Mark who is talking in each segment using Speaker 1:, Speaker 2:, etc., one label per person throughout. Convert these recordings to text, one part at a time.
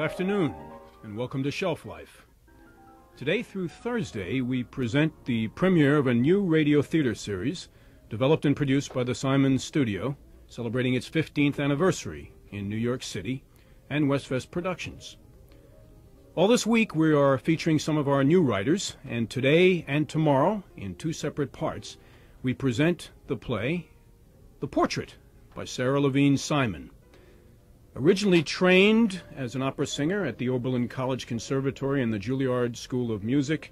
Speaker 1: afternoon, and welcome to Shelf Life. Today through Thursday, we present the premiere of a new radio theater series developed and produced by the Simon Studio, celebrating its 15th anniversary in New York City, and Westvest Productions. All this week, we are featuring some of our new writers, and today and tomorrow, in two separate parts, we present the play The Portrait by Sarah Levine Simon. Originally trained as an opera singer at the Oberlin College Conservatory and the Juilliard School of Music,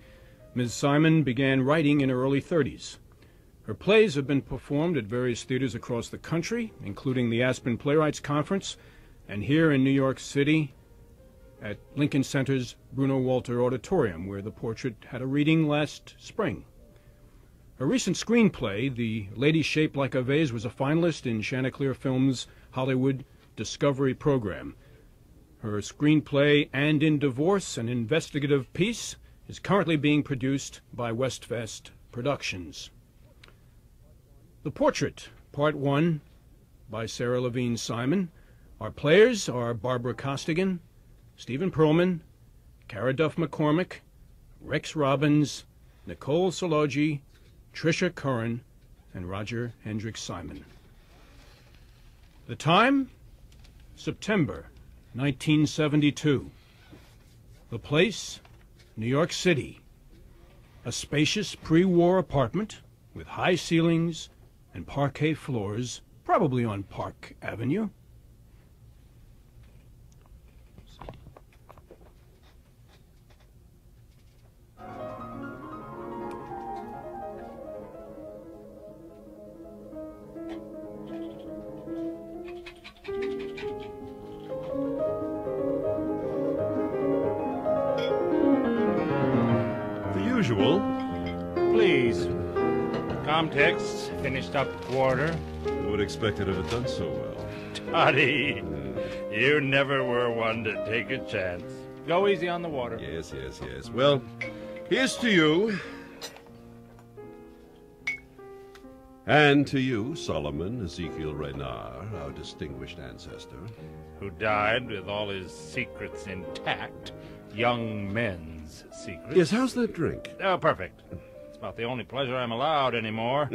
Speaker 1: Ms. Simon began writing in her early 30s. Her plays have been performed at various theaters across the country, including the Aspen Playwrights Conference, and here in New York City at Lincoln Center's Bruno Walter Auditorium, where The Portrait had a reading last spring. Her recent screenplay, The Lady Shaped Like a Vase, was a finalist in Chanticleer Films' Hollywood Discovery program. Her screenplay, And in Divorce, an investigative piece, is currently being produced by Westvest Productions. The Portrait, Part 1, by Sarah Levine Simon. Our players are Barbara Costigan, Stephen Perlman, Cara Duff McCormick, Rex Robbins, Nicole Sologi, Tricia Curran, and Roger Hendricks Simon. The time? September 1972. The place? New York City. A spacious pre-war apartment with high ceilings and parquet floors, probably on Park Avenue.
Speaker 2: Please. Comtext, finished up quarter.
Speaker 3: Who would expect it if it done so well?
Speaker 2: Toddy, you never were one to take a chance. Go easy on the water.
Speaker 3: Yes. Well, here's to you. And to you, Solomon Ezekiel Reynard, our distinguished ancestor.
Speaker 2: Who died with all his secrets intact. Young men's secrets.
Speaker 3: Yes, how's that drink?
Speaker 2: Oh, perfect. It's about the only pleasure I'm allowed anymore.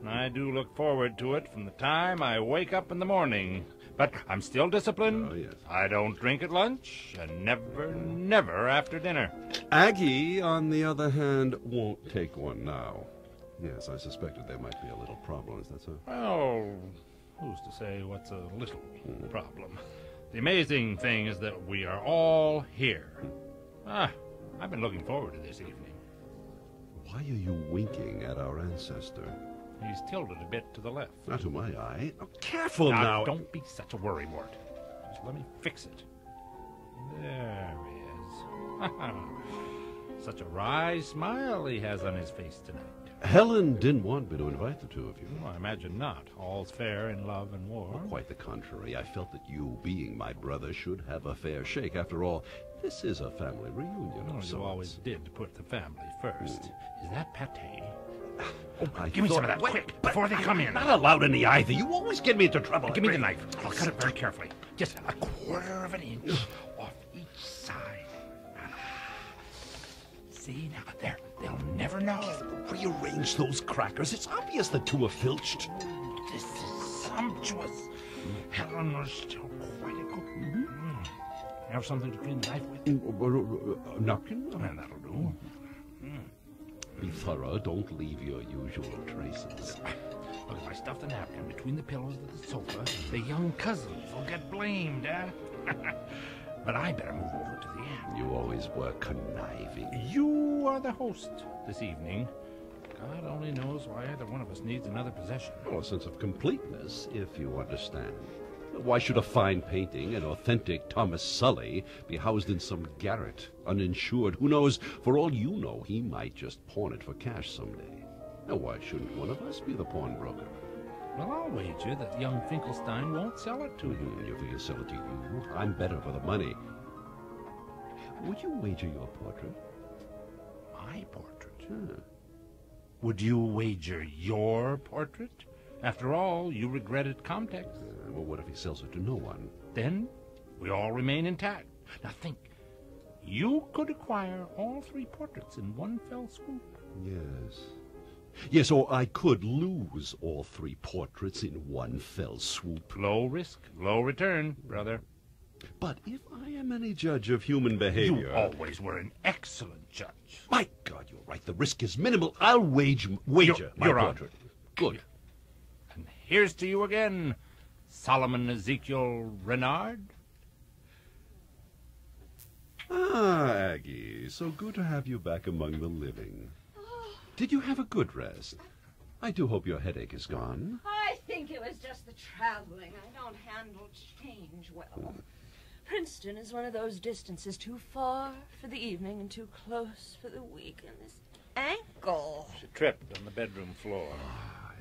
Speaker 2: I do look forward to it from the time I wake up in the morning. But I'm still disciplined.
Speaker 3: Oh, yes.
Speaker 2: I don't drink at lunch, and never after dinner.
Speaker 3: Aggie, on the other hand, won't take one now. Yes, I suspected there might be a little problem. Is that so?
Speaker 2: Well, who's to say what's a little problem? The amazing thing is that we are all here. I've been looking forward to this evening.
Speaker 3: Why are you winking at our ancestor?
Speaker 2: He's tilted a bit to the left.
Speaker 3: Not to my eye. Oh, careful now.
Speaker 2: Don't be such a worrywart. Just let me fix it. There he is. Such a wry smile he has on his face tonight.
Speaker 3: Helen didn't want me to invite the two of you.
Speaker 2: Well, I imagine not. All's fair in love and war.
Speaker 3: Oh, quite the contrary. I felt that you, being my brother, should have a fair shake. After all, this is a family reunion of sorts.
Speaker 2: You always did put the family first. Is that pâté?
Speaker 3: Give
Speaker 2: me some of that, quick, before they come in.
Speaker 3: Not allowed any either. You always get me into trouble.
Speaker 2: Give me the knife. I'll cut it very carefully. Just a quarter of an inch off each side. See, now, there. They'll never know.
Speaker 3: Rearrange those crackers. It's obvious the two are filched.
Speaker 2: This is sumptuous. Helen was still quite a cook. Have something to clean the knife with?
Speaker 3: A napkin?
Speaker 2: That'll do.
Speaker 3: Be thorough. Don't leave your usual traces.
Speaker 2: Look, if I stuff the napkin between the pillows of the sofa, the young cousins will get blamed, But I better move over to the end.
Speaker 3: You always were conniving.
Speaker 2: You are the host this evening. God only knows why either one of us needs another possession.
Speaker 3: Oh, a sense of completeness, if you understand. Why should a fine painting, an authentic Thomas Sully, be housed in some garret, uninsured? Who knows? For all you know, he might just pawn it for cash someday. Now, why shouldn't one of us be the pawnbroker?
Speaker 2: Well, I'll wager that young Finkelstein won't sell it to you.
Speaker 3: If he can sell it to you, I'm better for the money. Would you wager your portrait?
Speaker 2: My portrait?
Speaker 3: Sure.
Speaker 2: Would you wager your portrait? After all, you regretted Comtex.
Speaker 3: Well, what if he sells it to no one?
Speaker 2: Then we all remain intact. Now think, you could acquire all 3 portraits in one fell swoop.
Speaker 3: Yes. Yes, or I could lose all 3 portraits in one fell swoop.
Speaker 2: Low risk, low return, brother.
Speaker 3: But if I am any judge of human behavior...
Speaker 2: You always were an excellent judge.
Speaker 3: My God, you're right. The risk is minimal. I'll wager my
Speaker 2: you're on.
Speaker 3: portrait. Good.
Speaker 2: And here's to you again, Solomon Ezekiel Renard.
Speaker 3: Ah, Aggie, so good to have you back among the living. Did you have a good rest? I do hope your headache is gone.
Speaker 4: I think it was just the traveling. I don't handle change well. Princeton is one of those distances too far for the evening and too close for the week. And this ankle.
Speaker 2: She tripped on the bedroom floor.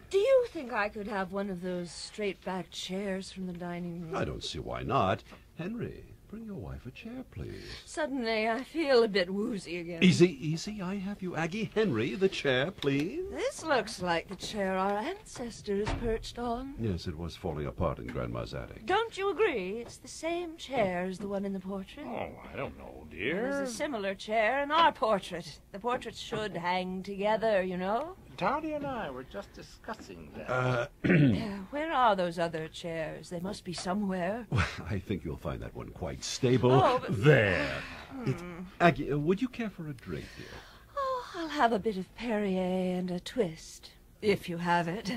Speaker 4: Do you think I could have one of those straight-back chairs from the dining room?
Speaker 3: I don't see why not. Henry, bring your wife a chair, please.
Speaker 4: Suddenly, I feel a bit woozy again.
Speaker 3: Easy, easy. I have you, Aggie. Henry, the chair, please.
Speaker 4: This looks like the chair our ancestors perched on.
Speaker 3: Yes, it was falling apart in Grandma's attic.
Speaker 4: Don't you agree? It's the same chair as the one in the portrait.
Speaker 2: Oh, I don't know,
Speaker 4: There's
Speaker 2: dear.
Speaker 4: a similar chair in our portrait. The portraits should hang together, you know.
Speaker 2: Toddy and I were just discussing that.
Speaker 4: Where are those other chairs? They must be somewhere.
Speaker 3: Well, I think you'll find that one quite stable.
Speaker 4: Oh, but-
Speaker 3: There. Aggie, would you care for a drink, dear?
Speaker 4: Oh, I'll have a bit of Perrier and a twist, if you have it.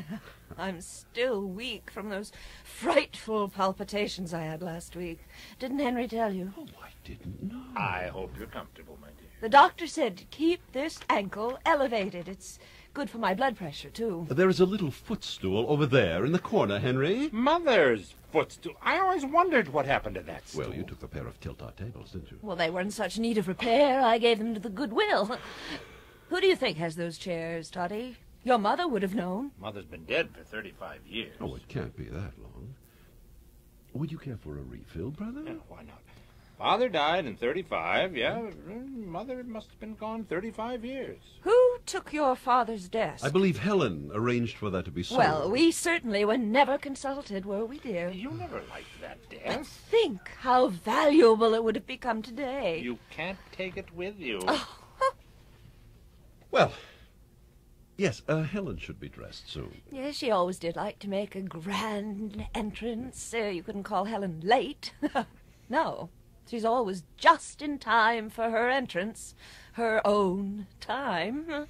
Speaker 4: I'm still weak from those frightful palpitations I had last week. Didn't Henry tell you?
Speaker 3: Oh, I didn't know.
Speaker 2: I hope you're comfortable, my dear.
Speaker 4: The doctor said to keep this ankle elevated. It's good for my blood pressure, too.
Speaker 3: There is a little footstool over there in the corner, Henry.
Speaker 2: Mother's footstool. I always wondered what happened to that stool.
Speaker 3: Well, you took the pair of tilt-out tables, didn't you?
Speaker 4: Well, they were in such need of repair, I gave them to the Goodwill. Who do you think has those chairs, Toddy? Your mother would have known.
Speaker 2: Mother's been dead for 35 years.
Speaker 3: Oh, it can't be that long. Would you care for a refill, brother?
Speaker 2: Yeah, why not? Father died in 35, yeah. Mother must have been gone 35 years.
Speaker 4: Who took your father's desk?
Speaker 3: I believe Helen arranged for that to be sold.
Speaker 4: Well, we certainly were never consulted, were we, dear?
Speaker 2: You never liked that
Speaker 4: But
Speaker 2: desk.
Speaker 4: think how valuable it would have become today.
Speaker 2: You can't take it with you.
Speaker 3: Well, yes, Helen should be dressed soon.
Speaker 4: Yes, she always did like to make a grand entrance. You couldn't call Helen late. No, she's always just in time for her entrance. Her own time.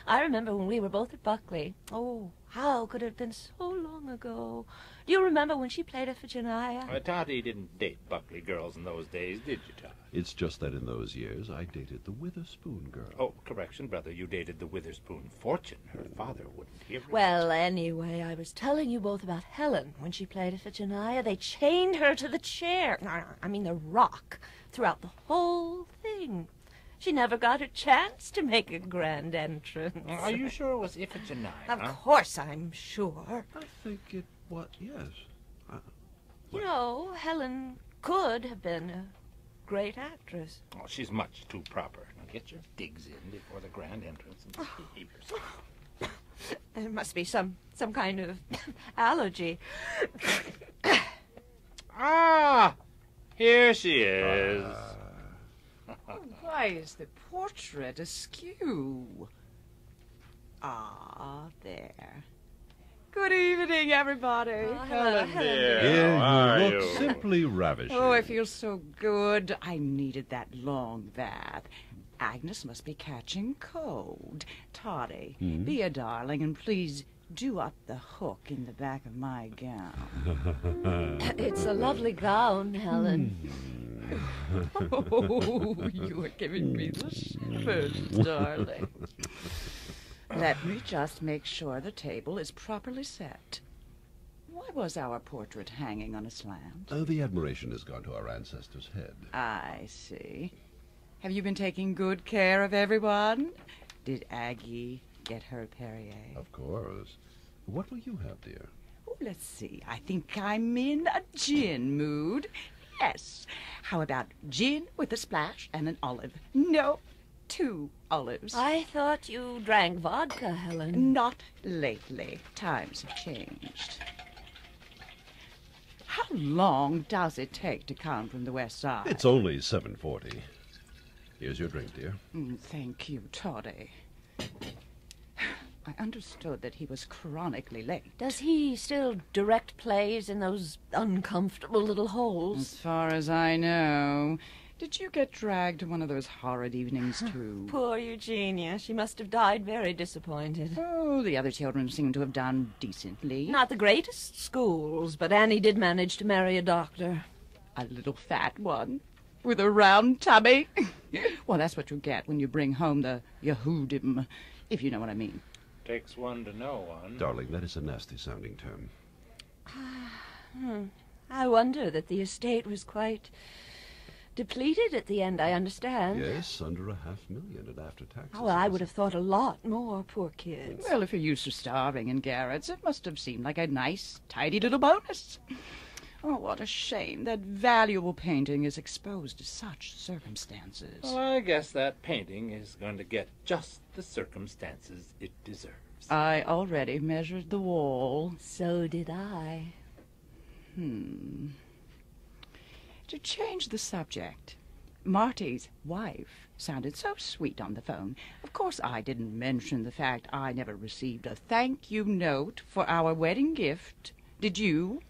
Speaker 4: I remember when we were both at Buckley. Oh, how could it have been so long ago? Do you remember when she played Iphigenia?
Speaker 2: Toddy didn't date Buckley girls in those days, did you, Toddy?
Speaker 3: It's just that in those years I dated the Witherspoon girl.
Speaker 2: Oh, correction, brother. You dated the Witherspoon fortune. Her father wouldn't hear it.
Speaker 4: Well, anyway, I was telling you both about Helen. When she played Iphigenia, they chained her to the chair. I mean the rock, throughout the whole thing. She never got a chance to make a grand entrance.
Speaker 2: Are you sure it was Iphigenia?
Speaker 4: Of
Speaker 2: huh?
Speaker 4: course I'm sure.
Speaker 3: I think it was, yes.
Speaker 4: You know, Helen could have been a great actress.
Speaker 2: Oh, she's much too proper. Now get your digs in before the grand entrance and behave yourself.
Speaker 4: There must be some kind of allergy.
Speaker 2: Ah! Here she is.
Speaker 5: Why is the portrait askew? Ah, there. Good evening, everybody.
Speaker 4: Hello,
Speaker 2: dear.
Speaker 3: Here
Speaker 2: How are
Speaker 3: you look
Speaker 2: you?
Speaker 3: simply ravishing.
Speaker 5: Oh, I feel so good. I needed that long bath. Agnes must be catching cold. Toddy, be a darling and please do up the hook in the back of my gown.
Speaker 4: It's a lovely gown, Helen.
Speaker 5: Oh, you are giving me the shivers, darling. Let me just make sure the table is properly set. Why was our portrait hanging on a slant?
Speaker 3: The admiration has gone to our ancestor's head.
Speaker 5: I see. Have you been taking good care of everyone? Did Aggie get her Perrier?
Speaker 3: Of course. What will you have, dear?
Speaker 5: Oh, let's see. I think I'm in a gin mood. Yes. How about gin with a splash and an olive? No, 2 olives.
Speaker 4: I thought you drank vodka, Helen.
Speaker 5: Not lately. Times have changed. How long does it take to come from the west side?
Speaker 3: It's only 7:40. Here's your drink, dear.
Speaker 5: Thank you, Toddy. I understood that he was chronically late.
Speaker 4: Does he still direct plays in those uncomfortable little holes?
Speaker 5: As far as I know. Did you get dragged to one of those horrid evenings, too?
Speaker 4: Poor Eugenia. She must have died very disappointed.
Speaker 5: Oh, the other children seem to have done decently.
Speaker 4: Not the greatest schools, but Annie did manage to marry a doctor.
Speaker 5: A little fat one with a round tummy. Well, that's what you get when you bring home the Yehudim, if you know what I mean.
Speaker 2: Takes one to know one.
Speaker 3: Darling, that is a nasty-sounding term.
Speaker 4: I wonder that the estate was quite depleted at the end, I understand.
Speaker 3: Yes, under $500,000 and after taxes.
Speaker 4: Oh, well, I would have thought a lot more, poor kids.
Speaker 5: Well, if you're used to starving in garrets, it must have seemed like a nice, tidy little bonus. Oh, what a shame that valuable painting is exposed to such circumstances.
Speaker 2: Well, I guess that painting is going to get just the circumstances it deserves.
Speaker 5: I already measured the wall.
Speaker 4: So did I.
Speaker 5: To change the subject, Marty's wife sounded so sweet on the phone. Of course, I didn't mention the fact I never received a thank-you note for our wedding gift. Did you?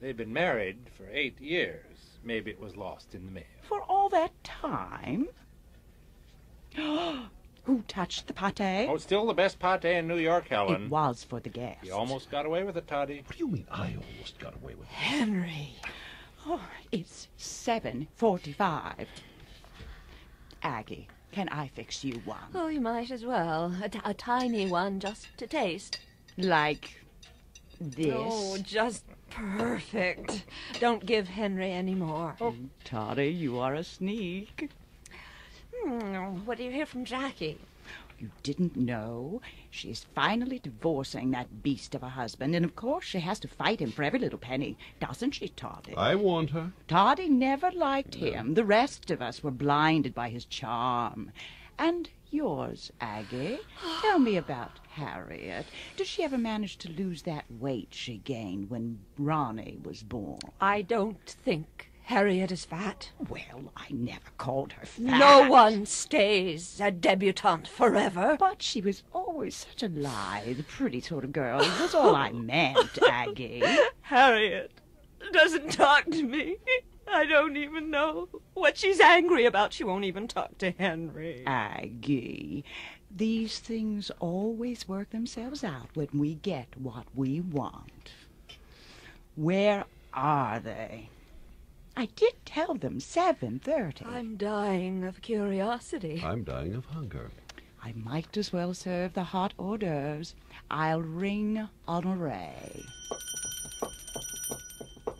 Speaker 2: They've been married for 8 years. Maybe it was lost in the mail.
Speaker 5: For all that time? Who touched the pate?
Speaker 2: Oh, still the best pate in New York, Helen.
Speaker 5: It was for the guests.
Speaker 2: You almost got away with it, Toddy.
Speaker 3: What do you mean I almost got away with it?
Speaker 4: Henry.
Speaker 5: Oh, it's 7:45. Aggie, can I fix you one?
Speaker 4: Oh, you might as well. A tiny one just to taste.
Speaker 5: Like this?
Speaker 4: Oh, just perfect. Don't give Henry any more.
Speaker 5: Oh, Toddy, you are a sneak.
Speaker 4: What do you hear from Jackie?
Speaker 5: You didn't know? She's finally divorcing that beast of a husband, and of course she has to fight him for every little penny. Doesn't she, Toddy?
Speaker 3: I warned her.
Speaker 5: Toddy never liked him. The rest of us were blinded by his charm. And yours, Aggie. Tell me about Harriet. Did she ever manage to lose that weight she gained when Ronnie was born?
Speaker 4: I don't think Harriet is fat.
Speaker 5: Well, I never called her fat.
Speaker 4: No one stays a debutante forever.
Speaker 5: But she was always such a lithe, pretty sort of girl. That's all I meant, Aggie.
Speaker 4: Harriet doesn't talk to me. I don't even know what she's angry about. She won't even talk to Henry.
Speaker 5: Aggie, these things always work themselves out when we get what we want. Where are they? I did tell them 7:30.
Speaker 4: I'm dying of curiosity.
Speaker 3: I'm dying of hunger.
Speaker 5: I might as well serve the hot hors d'oeuvres. I'll ring Honoré.